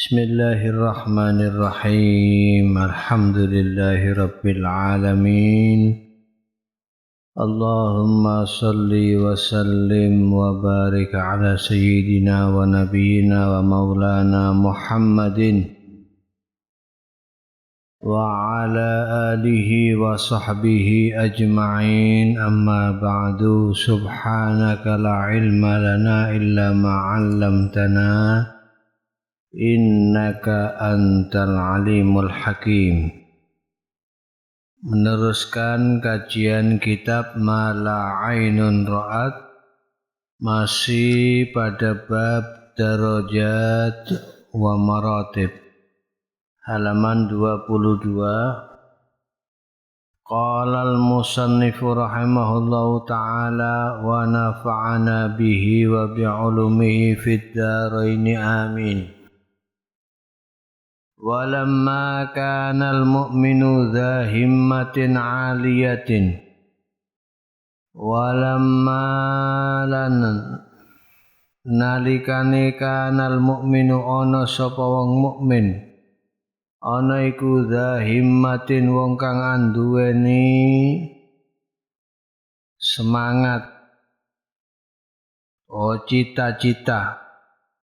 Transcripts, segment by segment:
Bismillahirrahmanirrahim. Alhamdulillahi rabbil alamin. Allahumma salli wa sallim wa barik ala sayyidina wa nabiyyina wa maulana Muhammadin wa ala alihi wa sahbihi ajma'in. Amma ba'du. Subhanaka la ilma lana illa ma 'allamtana innaka antal alimul hakim. Meneruskan kajian kitab Ma la ainun ra'at, masih pada bab darajat wa maratib, halaman 22. Qala al-musannifu rahimahullahu ta'ala wa nafa'ana bihi wa bi'ulumihi fid dharaini amin. Walamma kana al-mu'minu dha himmatin 'aliyatin walamma lan nalikane kana al-mu'minu ana sapa wong mukmin ana iku dha himmatin wong kang anduweni semangat cita-cita,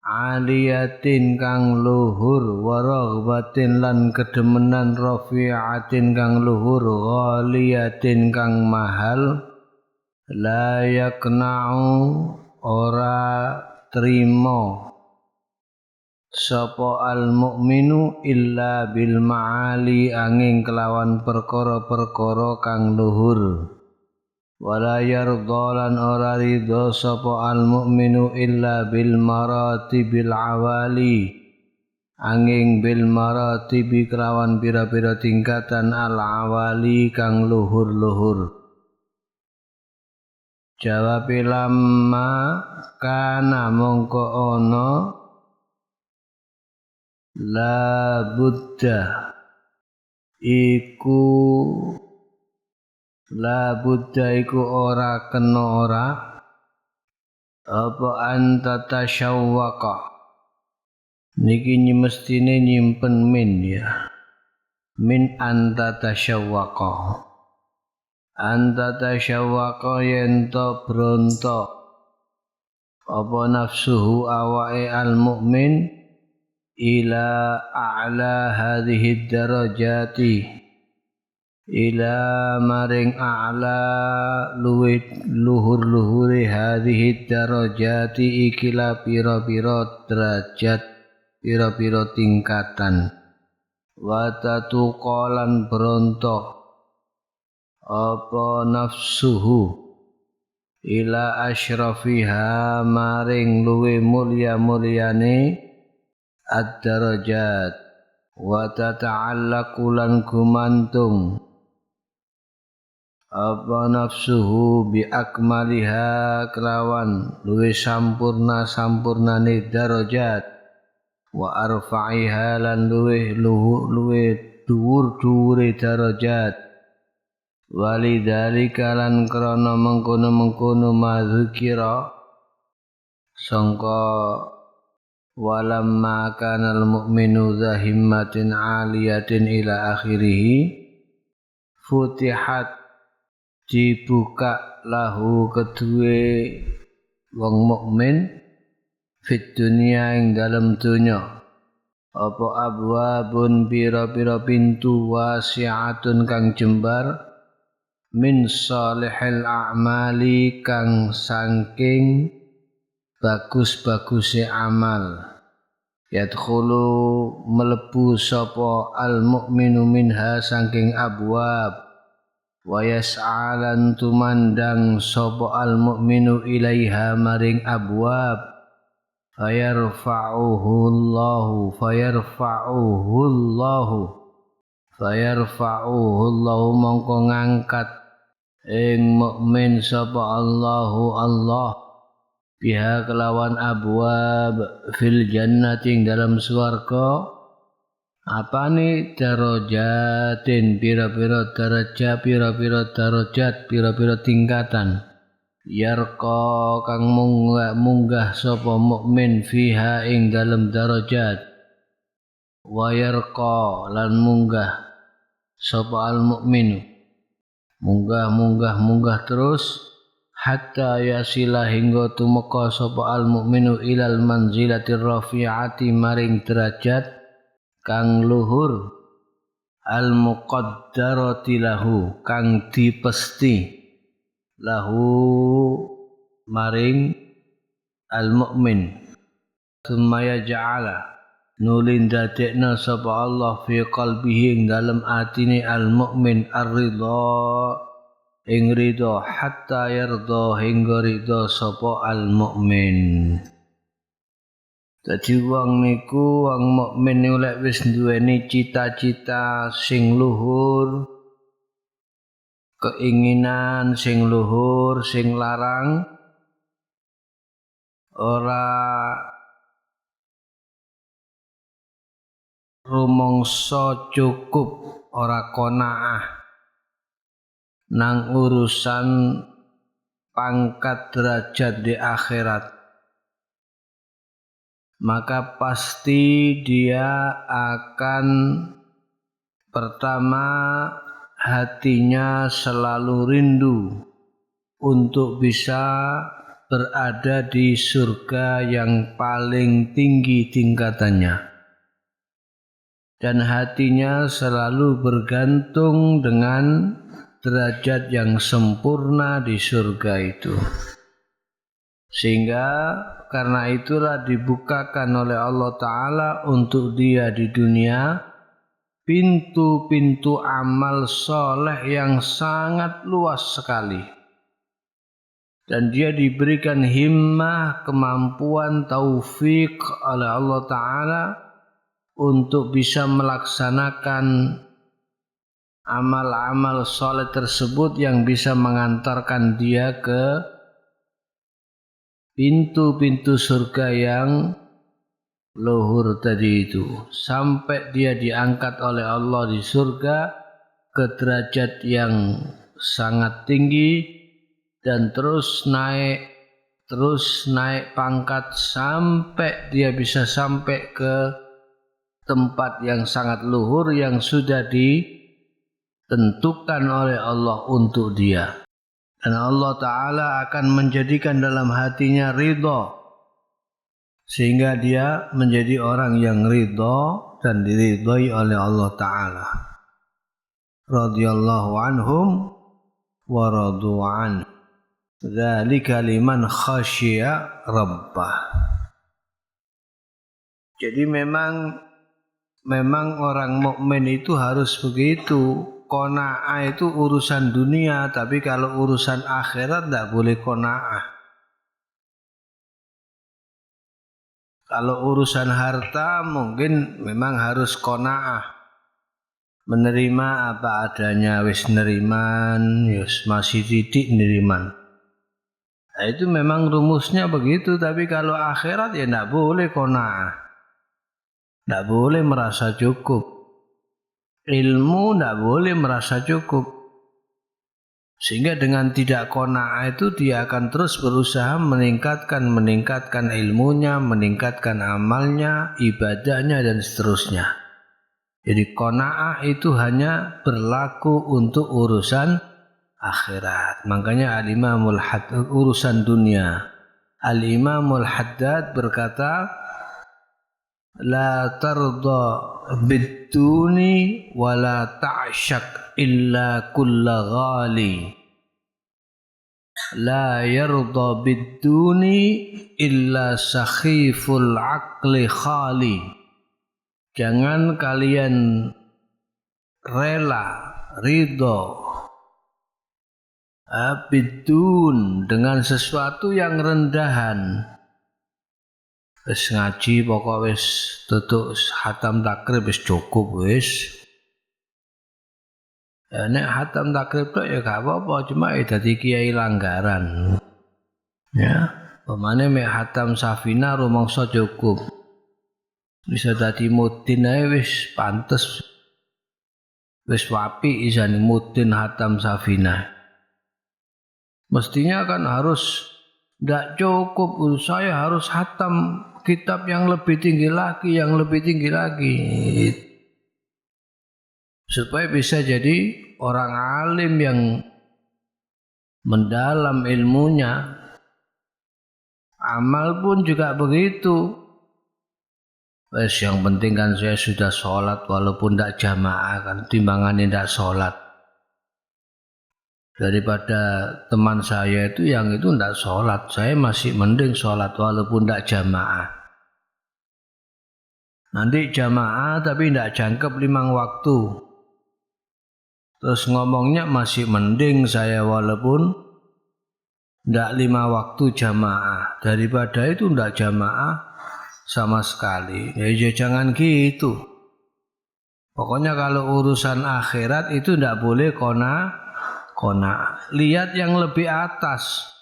aliyatin kang luhur, waraghbatin lan kedemenan, rafi'atin kang luhur, ghaliyatin kang mahal, la yakna'u ora trimo sapa al mukminu illa bil ma'ali angin kelawan perkara-perkara kang luhur. Wala yardalan ora ridho sapa al mukminu illa bil maratibil awali angin bil maratibi kelawan pira-pira tingkatan al awali kang luhur-luhur. Jawab lamma kana mongko ono la buddha iku ora kena ora apa anta tasyawwaqa niki mestine nyimpen min ya, min anta tasyawwaqa yen to bronto apa nafsuhu awake al mukmin ila a'la hadhihi darajati, ila maring a'la luhur-luhure hadhihi darajati ikila pira-pira derajat, pira-pira tingkatan. Wa tatuqalan bronto apa nafsuhu ila asyrafiha maring luwe mulya-mulyane ad-darajat. Wa tata'allaqu lan gumantung apa nafsuhu bi akmaliha kelawan luwe sampurnane darajat, wa arfa'iha lan luwe dhuwur-dhuwure darajat. Walidzalika lan krana mengkono-mengkono madzukira sangka walamma kanal mu'minu dha himmatin 'aliyatin ila akhirih futihat dibuka lahu kedue wong mukmin fit dunya ing dalem donya apa abwabun pira-pira pintu wasi'atun kang jembar min salihil a'mali kang saking bagus-baguse amal. Yadkhulu melebu sapa al mukminu minha saking abwab wa yas'alan tumandang sapa al mukminu ilaiha maring abwab fayarfa'uhu Allahu mongko ngangkat ing mukmin sapa Allah biha kelawan abwab fil jannati dalam swarga apane darajatin pira-pira darajat, pira-pira tingkatan yarqa kang munggah sapa mukmin fiha ing dalem darajat wa yarqa lan munggah sapa al mukminu munggah terus hatta yasila hingga tumeka sapa al mukminu ilal manzilatir rafi'ati maring derajat kang luhur al muqaddarati lahu kang dipesti lahu maring al mukmin sumaya ja'ala nulin dadekna sapa Allah fi qalbihi ing dalem atine al mukmin ar-ridha ing ridha hatta yarda hingga ridha sapa al mukmin. Dadi wong niku wong mukmin niku lek wis duweni cita-cita sing luhur, keinginan sing luhur, sing larang ora rumangsa cukup, ora qanaah nang urusan pangkat derajat di akhirat, maka pasti dia akan pertama hatinya selalu rindu untuk bisa berada di surga yang paling tinggi tingkatannya, dan hatinya selalu bergantung dengan derajat yang sempurna di surga itu. Sehingga karena itulah dibukakan oleh Allah Ta'ala untuk dia di dunia pintu-pintu amal soleh yang sangat luas sekali. Dan dia diberikan himmah, kemampuan, taufik oleh Allah Ta'ala untuk bisa melaksanakan amal-amal soleh tersebut yang bisa mengantarkan dia ke pintu-pintu surga yang luhur tadi itu, sampai dia diangkat oleh Allah di surga ke derajat yang sangat tinggi dan terus naik pangkat sampai dia bisa sampai ke tempat yang sangat luhur yang sudah ditentukan oleh Allah untuk dia. Dan Allah Ta'ala akan menjadikan dalam hatinya ridha, sehingga dia menjadi orang yang ridha dan diridhai oleh Allah Ta'ala. Radhiyallahu anhum wa radu an. Dzalika liman khasyiya rabbah. Jadi memang orang mukmin itu harus begitu. Qanaah itu urusan dunia, tapi kalau urusan akhirat tidak boleh qanaah. Kalau urusan harta mungkin memang harus qanaah, menerima apa adanya, wis neriman, wis masih titik neriman. Nah, itu memang rumusnya begitu, tapi kalau akhirat ya tidak boleh qanaah, tidak boleh merasa cukup. Ilmu tidak boleh merasa cukup, sehingga dengan tidak qanaah itu dia akan terus berusaha meningkatkan ilmunya, meningkatkan amalnya, ibadahnya dan seterusnya. Jadi qanaah itu hanya berlaku untuk urusan akhirat. Makanya Al-Imamul Haddad urusan dunia. Al-Imamul Haddad berkata, la tarda bid-duni wa la ta'shaq illa kulla ghali. La yarda bid-duni illa sakhiful aqli khali. Jangan kalian rela, ridho bidun dengan sesuatu yang rendahan. Wis ngaji pokok wis tutuk hatam takrib wis cukup wis. Ya nek hatam takrib tok ya gak apa-apa, cuma dadi kiai langgaran. Ya, pemane mek hatam safina rumangsa cukup. Bisa dadi mudin ae wis pantes. Wis wapi isane mudin hatam safina. Mestinya kan harus Tidak cukup, saya harus hatam kitab yang lebih tinggi lagi, supaya bisa jadi orang alim yang mendalam ilmunya. Amal pun juga begitu. Yang penting kan saya sudah sholat walaupun tidak jamaah, kan timbangannya tidak sholat. Daripada teman saya itu yang itu tidak sholat, saya masih mending sholat walaupun tidak jamaah. Nanti jamaah tapi tidak jangkep 5 waktu. Terus ngomongnya masih mending saya walaupun tidak 5 waktu jamaah. Daripada itu tidak jamaah sama sekali. Ya jangan gitu. Pokoknya kalau urusan akhirat itu tidak boleh kona. Lihat yang lebih atas.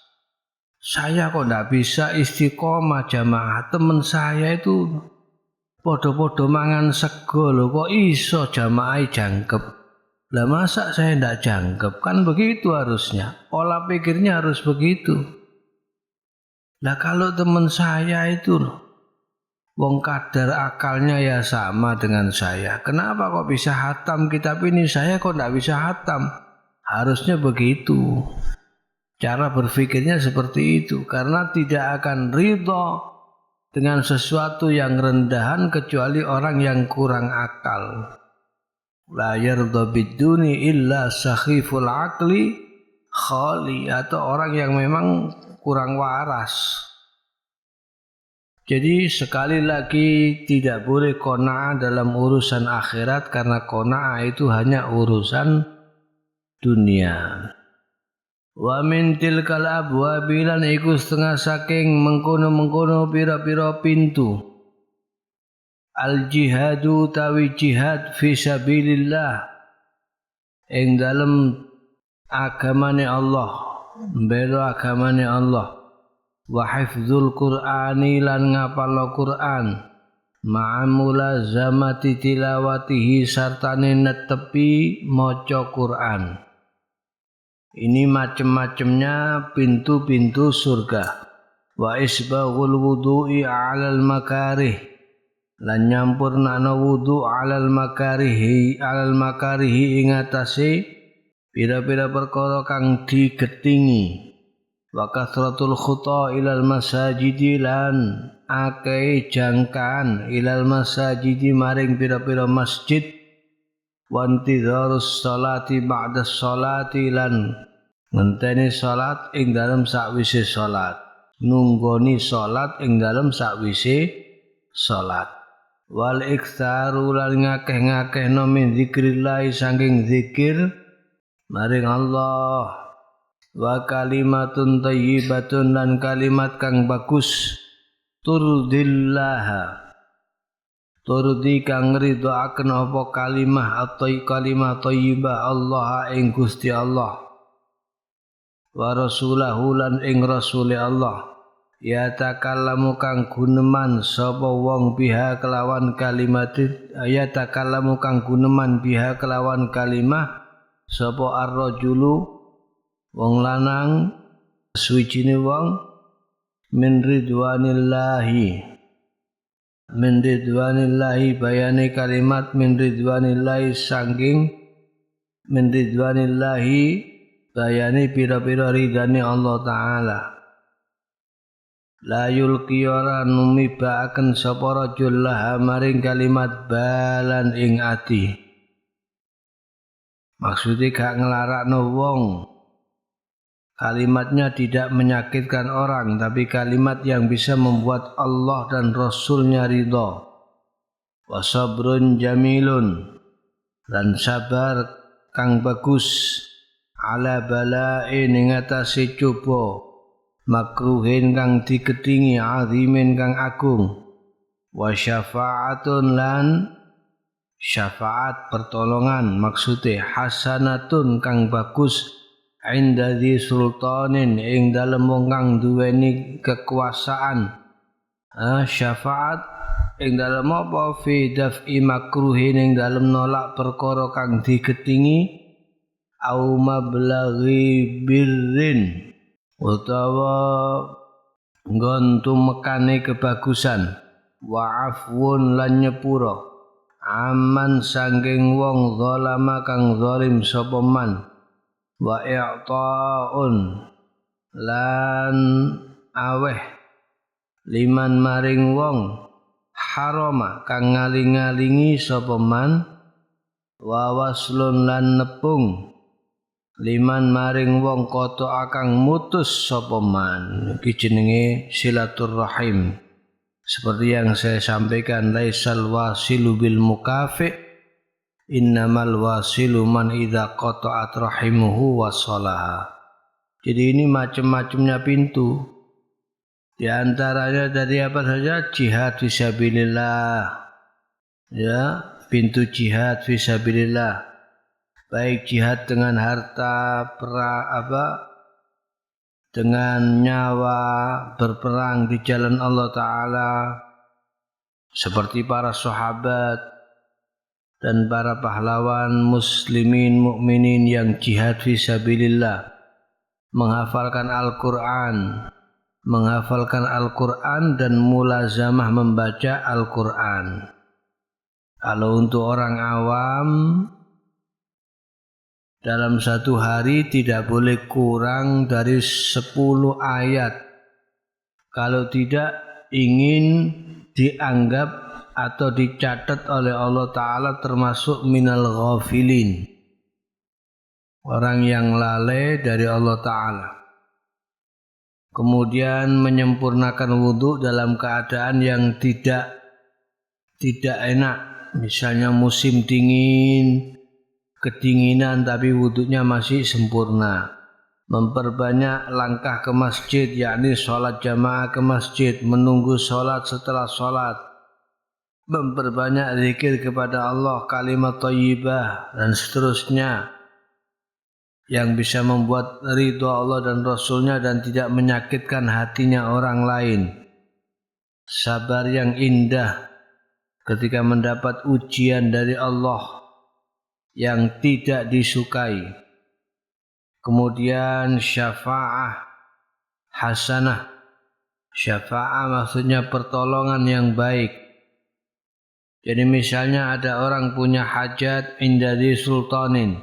Saya kok tidak bisa istiqomah jamaah. Teman saya itu podo-podo mangan sego loh, kok iso jamaah jangkep. Lah masa saya tidak jangkep? Kan begitu harusnya. Pola pikirnya harus begitu. Lah kalau teman saya itu wong kadar akalnya ya sama dengan saya. Kenapa kok bisa hatam kitab ini? Saya kok tidak bisa hatam? Harusnya begitu. Cara berpikirnya seperti itu. Karena tidak akan ridho dengan sesuatu yang rendahan kecuali orang yang kurang akal. La yardha bid-duni illa sakhiful aqli khali, atau orang yang memang kurang waras. Jadi sekali lagi tidak boleh qanaah dalam urusan akhirat, karena qanaah itu hanya urusan dunia. Wa min tilkal abwabi lan iku setengah saking mengkono-mengkono pira-pira pintu. Al jihadu tawi jihad fi sabilillah ing dalem agamane Allah, mbela agamane Allah. Wa hifdzul Qur'ani lan ngapalno Qur'an. Ma'amula zamati tilawatihi sartane netepi maca Qur'an. Ini macam-macamnya pintu-pintu surga. Wa isbaghul wudu'i 'alal makarih, lan nyampurnana wudu' 'alal makarihi ing atase pira-pira perkara kang digetingi. Wa kathratul khuta ilal masajidi lan akeh jangkaan ilal masajidi maring pira-pira masjid. Wa intidharus salati ba'da salati lan ngenteni salat ing dalem sakwise salat. Nunggoni salat ing dalem sakwise salat. Wal iktsaru lan ngakeh-ngakehno min zikrillah saking zikir maring Allah. Wa kalimatun thayyibatun lan kalimat kang bagus. Turdi kang ridhoaken apa kalimah atau kalimah thayyibah Allah ing Gusti Allah. Wa rasulahu lan ing rasule Allah. Ya takallamu kang guneman sapa wong biha kelawan kalimat. Ya takallamu kang guneman biha kelawan kalimah sapa ar-rajulu wong lanang suwijine wong min ridwanillahi bayane kalimat min ridwanillahi sangking min ridwanillahi bayane pira-pira ridane Allah Ta'ala. La yulqi ora numibaaken sapa rajul laha maring kalimat balan ing ati. Maksudnya gak ngelarakno wong. Kalimatnya tidak menyakitkan orang, tapi kalimat yang bisa membuat Allah dan Rasulnya ridha. Wa sabrun jamilun, dan sabar kang bagus. Ala bala'in ing atase coba. Makruhin kang diketingi, azimin kang agung. Wa syafa'atun lan syafaat pertolongan, maksudnya hasanatun kang bagus. Inda di sultanin ing dalem wong kang duweni kekuasaan. Syafaat ing dalem apa fi daf'i makruhin ing dalem nolak perkara kang digetingi. Au mablaghi birrin utawa nggon tumekane kebagusan, wa afwun lan nyepura aman sangking wong zalama kang zalim sapa man, wa i'taun lan aweh liman maring wong harama kang ngaling-alingi sapa man, wa waslun lan nepung liman maring wong koto akang mutus sapa man. Iki jenenge silaturrahim. Seperti yang saya sampaikan, laisal wasilu bil mukafi, innamal wasilu man idza qata'at rahimuhu wasalaha. Jadi ini macam-macamnya pintu. Di antaranya dari apa saja? Jihad fisabilillah. Ya, pintu jihad fisabilillah. Baik jihad dengan harta, dengan nyawa, berperang di jalan Allah Ta'ala, seperti para sahabat dan para pahlawan muslimin mukminin yang jihad fisabilillah, menghafalkan Al-Quran dan mulazamah membaca Al-Quran. Kalau untuk orang awam, dalam satu hari tidak boleh kurang dari 10 ayat. Kalau tidak ingin dianggap atau dicatat oleh Allah Ta'ala termasuk minal ghafilin, orang yang lalai dari Allah Ta'ala. Kemudian menyempurnakan wudhu dalam keadaan yang tidak enak. Misalnya musim dingin, kedinginan tapi wudhunya masih sempurna. Memperbanyak langkah ke masjid, yakni sholat jamaah ke masjid, menunggu sholat setelah sholat. Memperbanyak zikir kepada Allah, kalimat thayyibah dan seterusnya, yang bisa membuat ridha Allah dan Rasulnya dan tidak menyakitkan hatinya orang lain. Sabar yang indah ketika mendapat ujian dari Allah yang tidak disukai. Kemudian syafa'ah hasanah. Syafa'ah maksudnya pertolongan yang baik. Jadi misalnya ada orang punya hajat indadi sultanin,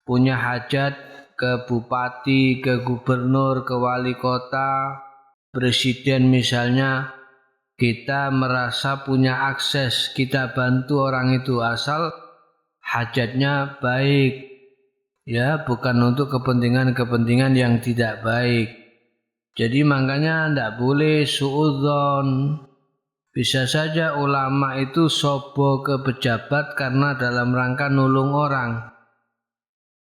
punya hajat ke bupati, ke gubernur, ke wali kota, presiden misalnya, kita merasa punya akses, kita bantu orang itu asal hajatnya baik, ya, bukan untuk kepentingan-kepentingan yang tidak baik. Jadi makanya tidak boleh suudzon. Bisa saja ulama itu sobo ke pejabat karena dalam rangka nulung orang.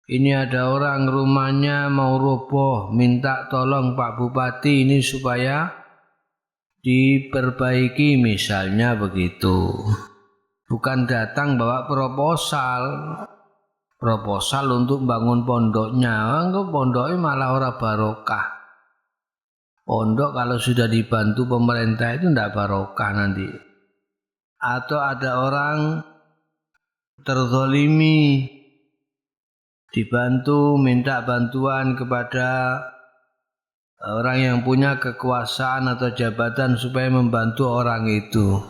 Ini ada orang rumahnya mau roboh, minta tolong Pak Bupati ini supaya diperbaiki misalnya begitu. Bukan datang bawa proposal untuk bangun pondoknya. Enggak, pondoknya malah ora barokah. Pondok kalau sudah dibantu pemerintah itu tidak barokah nanti. Atau ada orang terzolimi, dibantu, minta bantuan kepada orang yang punya kekuasaan atau jabatan supaya membantu orang itu.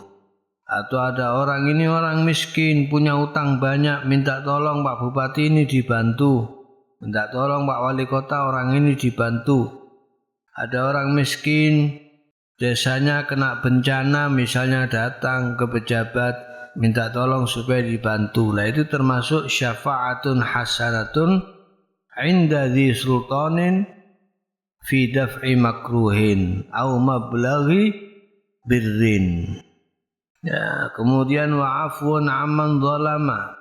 Atau ada orang ini orang miskin, punya utang banyak, minta tolong Pak Bupati ini dibantu, minta tolong Pak Wali Kota orang ini dibantu. Ada orang miskin, desanya kena bencana, misalnya datang ke pejabat, minta tolong supaya dibantu. Lah itu termasuk syafa'atun hasanatun inda dzi sultanin fi daf'i makruhin au mablaghi birrin. Ya, kemudian wa'afun amman zalama,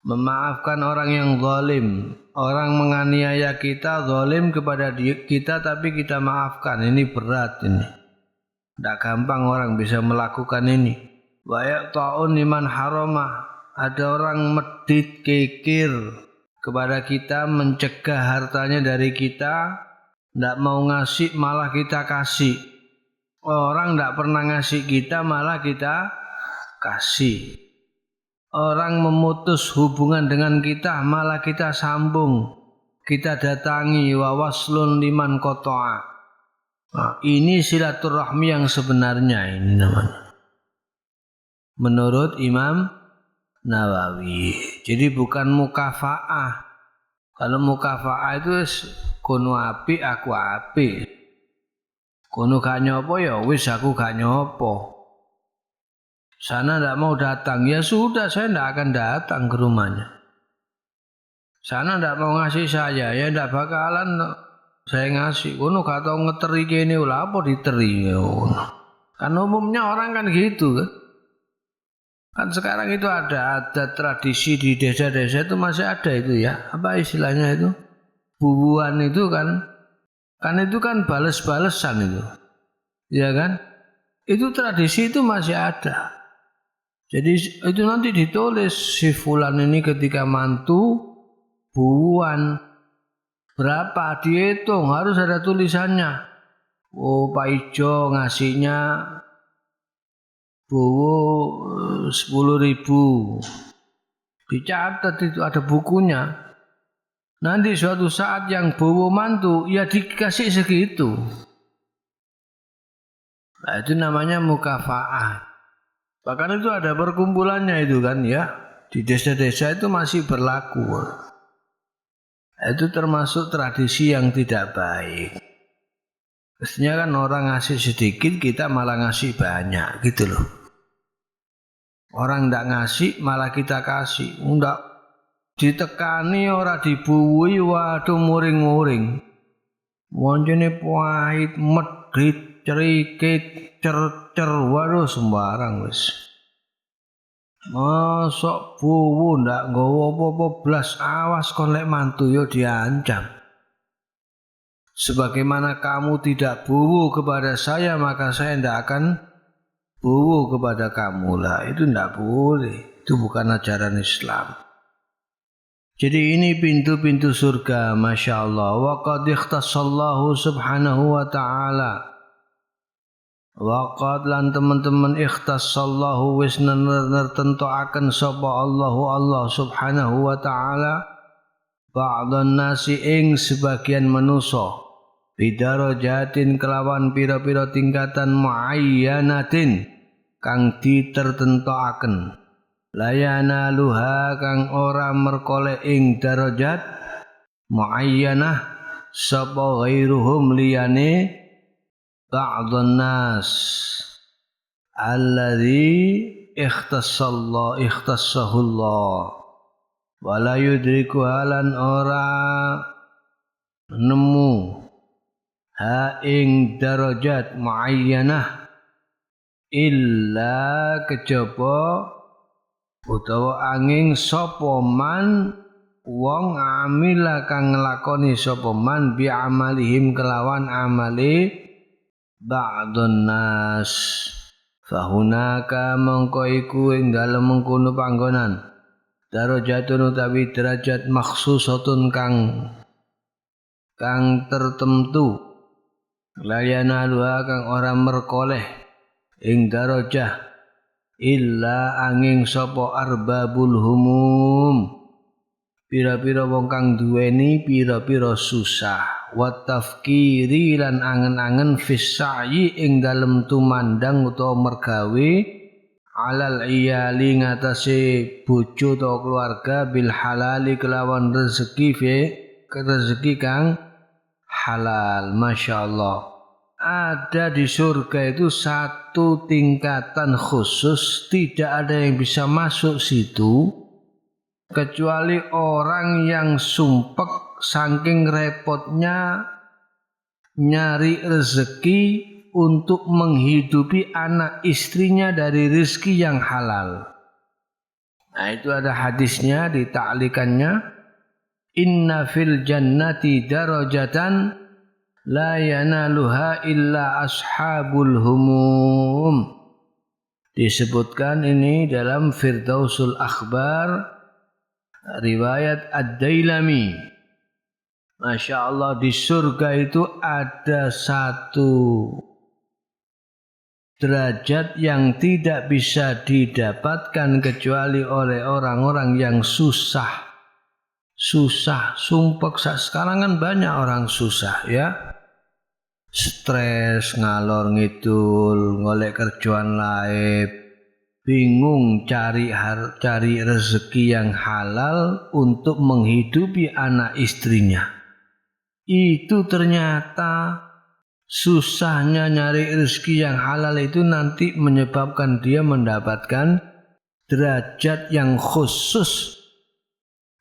memaafkan orang yang zalim. Orang menganiaya kita, zalim kepada kita tapi kita maafkan. Ini berat ini. Tidak gampang orang bisa melakukan ini. Wa ya'ta'un liman harama, ada orang medit kikir kepada kita, mencegah hartanya dari kita, tidak mau ngasih malah kita kasih. Orang tidak pernah ngasih kita malah kita kasih. Orang memutus hubungan dengan kita malah kita sambung, kita datangi. Wa waslun liman qata'a, Nah, ini silaturahmi yang sebenarnya ini namanya. Menurut Imam Nawawi. Jadi bukan mukafa'ah. Kalau mukafa'ah itu kono apik aku apik. Kono gak nyopo ya wis aku gak nyopo. Sana tidak mau datang, ya sudah saya tidak akan datang ke rumahnya. Sana tidak mau ngasih saya, ya tidak bakalan saya ngasih. Kono gak tau ngeteri kene lha apa diteri. Kan umumnya orang kan gitu kan. Kan sekarang itu ada tradisi di desa-desa itu masih ada itu ya. Apa istilahnya itu? Bubuan itu kan itu kan bales-balesan itu. Ya kan? Itu tradisi itu masih ada. Jadi itu nanti ditulis si fulan ini ketika mantu bubuan berapa dihitung harus ada tulisannya. Oh Pak Ijo ngasihnya bowo 10.000. Dicatat itu ada bukunya. Nanti suatu saat yang bowo mantu ya dikasih segitu. Nah itu namanya mukafa'ah. Bahkan itu ada perkumpulannya itu kan ya. Di desa-desa itu masih berlaku. Itu termasuk tradisi yang tidak baik. Mestinya kan orang ngasih sedikit kita malah ngasih banyak gitu loh. Orang ndak ngasih malah kita kasih. Ndak ditekani ora dibuwui waduh muring-muring. Moncene pahit, medhit, cerikit, cer-cer waduh sembarang wis. Mosok buwu ndak nggawa apa-apa blas awas kon lek mantu yo diancam. Sebagaimana kamu tidak buwu kepada saya maka saya tidak akan buwu kepada kamu lah. Itu tidak boleh. Itu bukan ajaran Islam. Jadi ini pintu-pintu surga. Masya Allah. Wa qad ikhtassallahu subhanahu wa ta'ala. Wa qad lan teman-teman ikhtassallahu wis nertentuaken sapa Allah subhanahu wa ta'ala. Ba'dhan nasi ing sebagian manusa. Bidarajatin kelawan pira-pira tingkatan muayyanatin kang ditertentokaken layana luha kang ora merkole ing darajat muayyanah sapa ghairuhum liyane ba'dhan nas alladzi ikhtassahullah wala yudriku halan ora nemu ha ing darajat muayyanah illa kejaba utawa angin sapa man wong amila kang nglakoni sapa man bi amalihim kelawan amale ba'dun nas fahunaka mongko iku ing dalem mengkono panggonan darajatun utawi derajat makhsusatun kang tertentu layana luha kang ora merkoleh ing darajah illa angin sapa arbabul humum pira-pira wong kang duweni pira-pira susah wa tafkiri lan angen-angen fis sa'i ing dalem tumandang utawa mergawe alal iyali ngatasé bojo utawa keluarga bil halali kelawan rezeki kang halal. Masya Allah. Ada di surga itu satu tingkatan khusus, tidak ada yang bisa masuk situ kecuali orang yang sumpek saking repotnya nyari rezeki untuk menghidupi anak istrinya dari rezeki yang halal. Nah itu ada hadisnya di ta'likannya. Inna fil jannati darajatan la yanaluha illa ashabul humum. Disebutkan ini dalam Firdausul Akhbar riwayat Ad-Dailami. Masya Allah di surga itu ada satu derajat yang tidak bisa didapatkan kecuali oleh orang-orang yang susah, sumpek. Sekarang kan banyak orang susah ya. stres ngalor ngidul golek kerjaan lain, bingung cari rezeki yang halal untuk menghidupi anak istrinya. Itu ternyata susahnya nyari rezeki yang halal itu nanti menyebabkan dia mendapatkan derajat yang khusus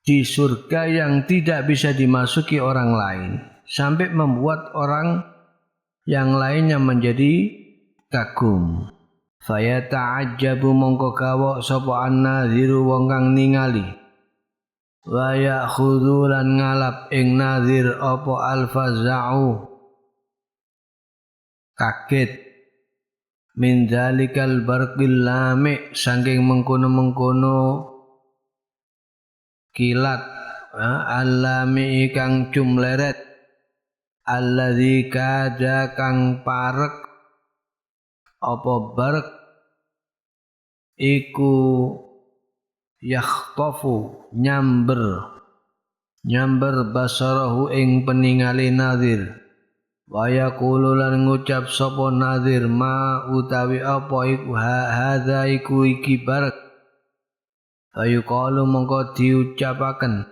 di surga yang tidak bisa dimasuki orang lain, sampai membuat orang yang lainnya menjadi kagum. Faya ta'ajjabu mongko gawok sapa an-nadhiru wong kang ningali, wa ya'khudhu lan ngalap ing nadhir apa al-faza'u kaget min dzalikal barqil lami saking mengkono-mengkono kilat alami kang cumleret alladzi kada kang parek apa barq iku yakhtafu nyamber basarahu ing peningale nadhir. Wa yaqulu lan ngucap sapa nadhir ma utawi apa iku hadza iku iki barq. Ayu qalu mongko diucapaken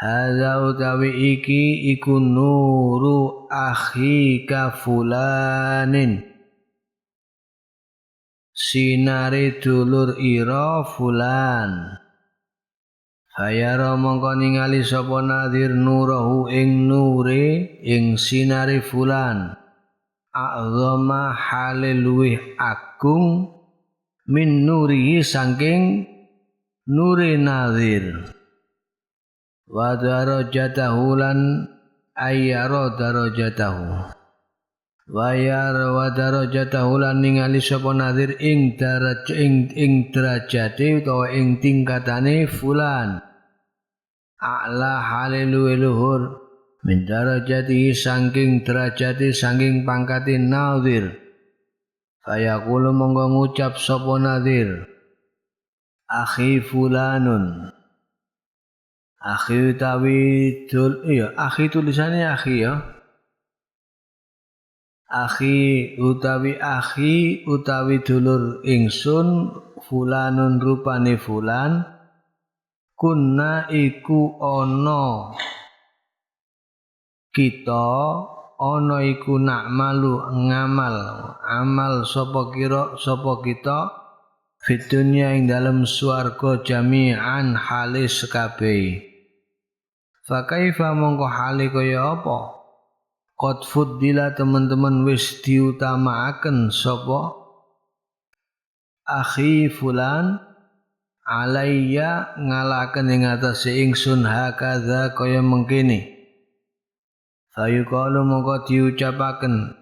hadza utawi iki iku nuru akhika fulanin, sinare dulur ira fulan. Hayara mongko ningali sapa nadhir nurahu ing nure ing sinare fulan, a'zama hale luwih agung min nurihi saking nure nadhir. Wa darajatahu lan ayyara darajatahu wa darajatahu lan ningali sapa nadhir ing derajate utawa ing tingkatane fulan, a'la hale luwih luhur min darajati saking derajate saking pangkate nadhir. Fayaqulu monggo ngucap sapa nadhir akhi fulanun, akhi utawi akhi tulisannya akhi ya, akhi utawi dulur ingsun fulanun rupane fulan, kunna iku ana kita ana iku na'malu ngamal sapa kita fid dunya ing dalem swarga jami'an halis kabeh. Fa kaifa mongko hale kaya apa qad fuddila teman-teman wis diutamaaken sapa akhi fulan alayya ngalaken ing atase ingsun hakadha kaya mengkene. Fayuqalu mongko diucapaken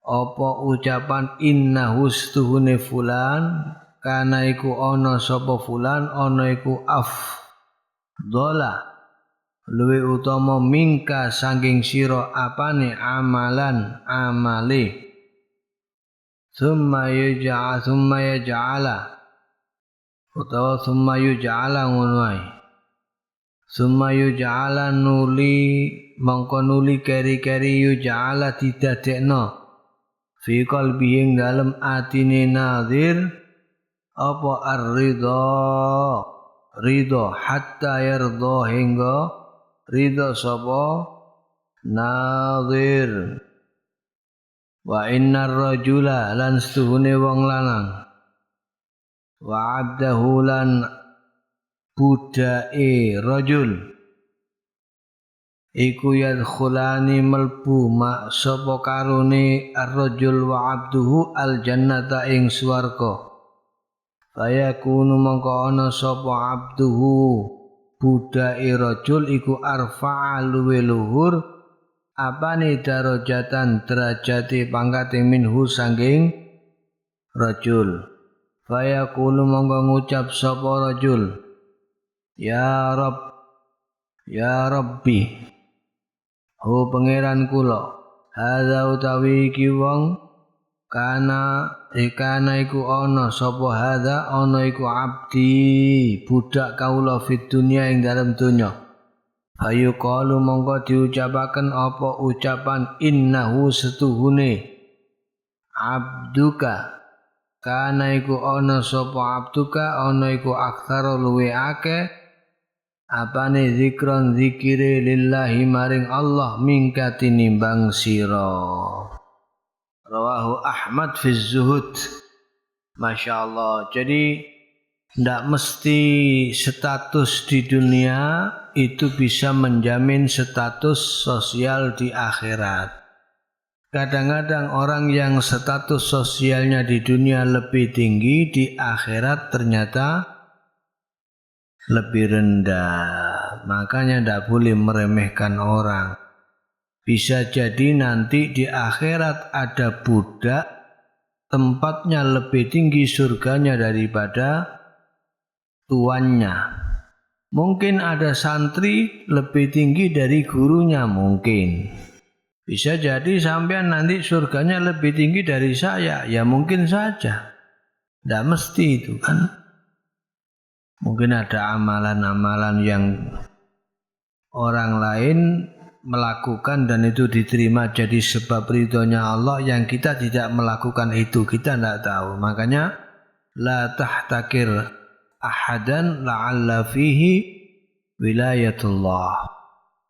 apa ucapan innahu stuhune fulan kana iku ana sapa fulan ana iku afdhala luwih utama mingka saking sira apane amalan amale. Summa yaj'ala utawa summa yuj'ala ngono ae. Summa yuj'ala nuli mongko nuli keri-keri yuj'ala didadekno fi qalbi ing dalem atine nadhir apa ridho hatta yardo hingga ridho sapa nadhir. Wa innar rajula lan stuhune wong lanang wa abdahu lan budake rajul iku yadkhulani melbu mak sapa karone ar-rajul wa abduhu al-jannata ing swarga. Fayakunu mongko ana sapa abduhu budake rajul iku arfa'a luwih luhur apane darajatan derajate pangkate minhu sanging rajul. Fayaqulu mongko ngucap sapa rajul ya Rabbi ho pangeran kula hadza utawi iki wong kana iku ana sapa hadza ana iku abdi budak kaula fid dunya ing dalem donya. fayuqalu mongko diucapaken apa ucapan innahu setuhune abduka kana iku ana sapa abduka ana iku aktsara luwe akeh apane zikron zikire lillahi maring Allah mingka tinimbang sira. Rawahu Ahmad fi Zuhud. Masya Allah. Jadi tidak mesti status di dunia itu bisa menjamin status sosial di akhirat. Kadang-kadang orang yang status sosialnya di dunia lebih tinggi, di akhirat ternyata lebih rendah. Makanya tidak boleh meremehkan orang. Bisa jadi nanti di akhirat ada budak, tempatnya lebih tinggi surganya daripada tuannya. Mungkin ada santri lebih tinggi dari gurunya mungkin. Bisa jadi sampean nanti surganya lebih tinggi dari saya, ya mungkin saja. Tidak mesti itu kan. Mungkin ada amalan-amalan yang orang lain melakukan dan itu diterima jadi sebab ridhonya Allah yang kita tidak melakukan itu, kita tidak tahu. Makanya la tahtakir ahadan la'alla fihi wilayatullah.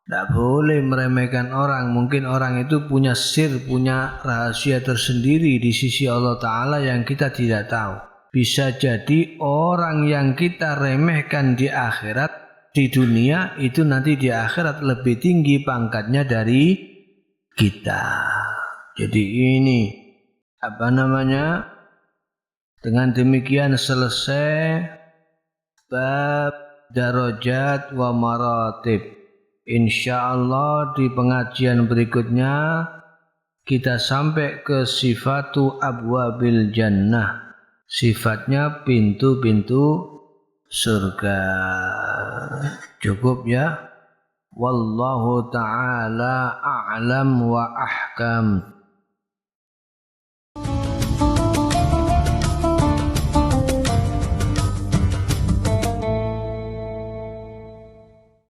Tidak boleh meremehkan orang. Mungkin orang itu punya sir, punya rahasia tersendiri di sisi Allah Ta'ala yang kita tidak tahu. Bisa jadi orang yang kita remehkan di akhirat, di dunia itu nanti di akhirat lebih tinggi pangkatnya dari kita. Jadi ini dengan demikian selesai bab darajat wa maratib. Insyaallah di pengajian berikutnya kita sampai ke sifatu abwabil jannah. Sifatnya pintu-pintu surga. Cukup ya. Wallahu ta'ala a'lam wa ahkam.